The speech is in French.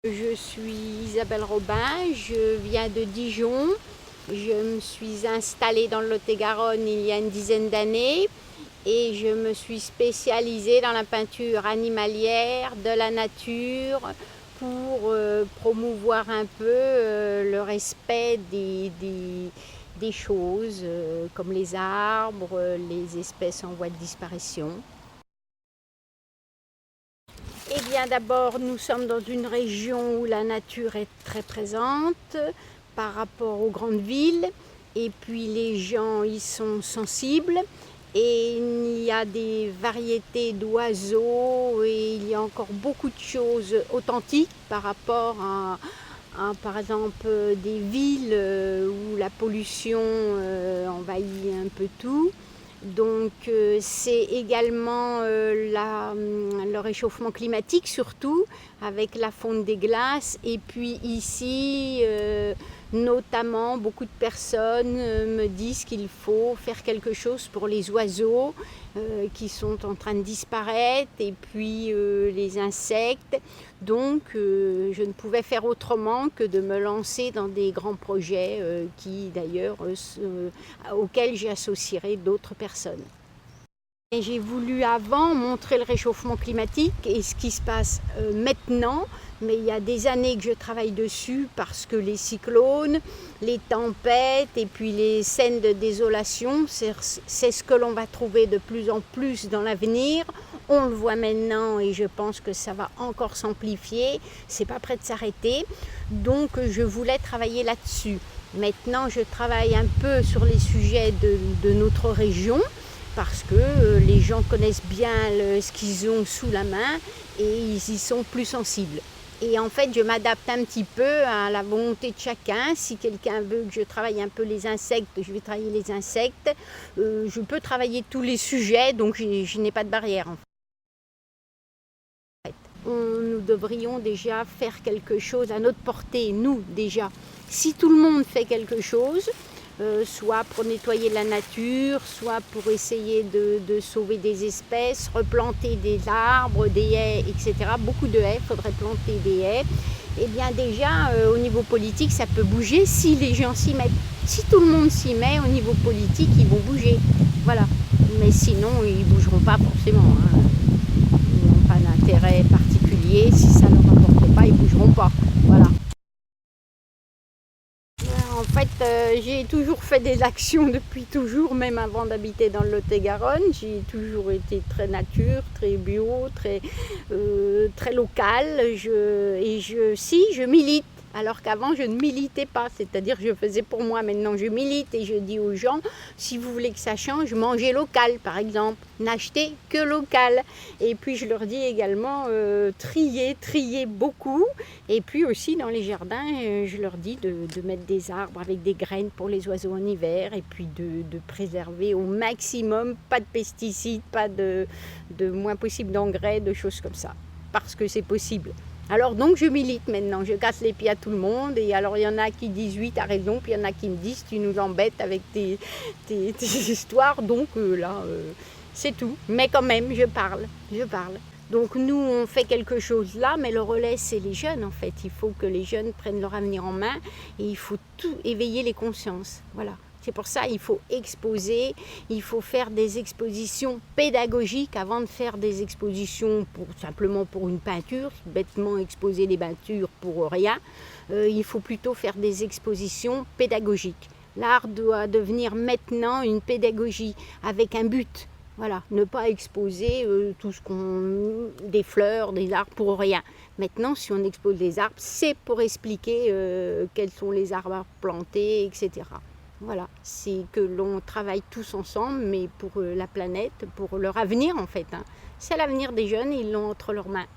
Je suis Isabelle Robin, je viens de Dijon. Je me suis installée dans le Lot-et-Garonne il y a une dizaine d'années et je me suis spécialisée dans la peinture animalière, de la nature, pour promouvoir un peu le respect des choses comme les arbres, les espèces en voie de disparition. Eh bien d'abord, nous sommes dans une région où la nature est très présente par rapport aux grandes villes et puis les gens y sont sensibles et il y a des variétés d'oiseaux et il y a encore beaucoup de choses authentiques par rapport à par exemple des villes où la pollution envahit un peu tout. Donc c'est également le réchauffement climatique surtout avec la fonte des glaces et puis ici notamment beaucoup de personnes me disent qu'il faut faire quelque chose pour les oiseaux qui sont en train de disparaître et puis les insectes. Donc je ne pouvais faire autrement que de me lancer dans des grands projets qui d'ailleurs auxquels j'associerai d'autres personnes. Et j'ai voulu avant montrer le réchauffement climatique et ce qui se passe maintenant, mais il y a des années que je travaille dessus parce que les cyclones, les tempêtes et puis les scènes de désolation, c'est ce que l'on va trouver de plus en plus dans l'avenir. On le voit maintenant et je pense que ça va encore s'amplifier, c'est pas prêt de s'arrêter. Donc je voulais travailler là-dessus. Maintenant je travaille un peu sur les sujets de notre région, parce que les gens connaissent bien ce qu'ils ont sous la main et ils y sont plus sensibles. Et en fait, je m'adapte un petit peu à la volonté de chacun. Si quelqu'un veut que je travaille un peu les insectes, je vais travailler les insectes. Je peux travailler tous les sujets, donc je n'ai pas de barrière. En fait. Nous devrions déjà faire quelque chose à notre portée, nous déjà. Si tout le monde fait quelque chose, soit pour nettoyer la nature, soit pour essayer de sauver des espèces, replanter des arbres, des haies, etc. Beaucoup de haies, il faudrait planter des haies. Eh bien déjà, au niveau politique, ça peut bouger si les gens s'y mettent. Si tout le monde s'y met, au niveau politique, ils vont bouger. Voilà. Mais sinon, ils ne bougeront pas forcément. Ils n'ont pas d'intérêt particulier. Si ça ne leur apporte pas, ils ne bougeront pas. Voilà. En fait, j'ai toujours fait des actions depuis toujours, même avant d'habiter dans le Lot-et-Garonne. J'ai toujours été très nature, très bio, très locale. Je milite. Alors qu'avant, je ne militais pas, c'est-à-dire je faisais pour moi. Maintenant, je milite et je dis aux gens, si vous voulez que ça change, mangez local, par exemple. N'achetez que local. Et puis, je leur dis également, triez beaucoup. Et puis aussi, dans les jardins, je leur dis de mettre des arbres avec des graines pour les oiseaux en hiver. Et puis, de préserver au maximum, pas de pesticides, pas de moins possible d'engrais, de choses comme ça. Parce que c'est possible. Alors donc je milite maintenant, je casse les pieds à tout le monde et alors il y en a qui disent oui t'as raison, puis il y en a qui me disent tu nous embêtes avec tes histoires, donc c'est tout. Mais quand même je parle. Donc nous on fait quelque chose là, mais le relais c'est les jeunes en fait. Il faut que les jeunes prennent leur avenir en main et il faut tout éveiller les consciences, voilà. C'est pour ça qu'il faut exposer, il faut faire des expositions pédagogiques avant de faire des expositions simplement pour une peinture, bêtement exposer des peintures pour rien. Il faut plutôt faire des expositions pédagogiques. L'art doit devenir maintenant une pédagogie avec un but. Voilà, ne pas exposer des fleurs, des arbres pour rien. Maintenant, si on expose des arbres, c'est pour expliquer quels sont les arbres à planter, etc. Voilà, c'est que l'on travaille tous ensemble, mais pour la planète, pour leur avenir en fait. C'est l'avenir des jeunes, ils l'ont entre leurs mains.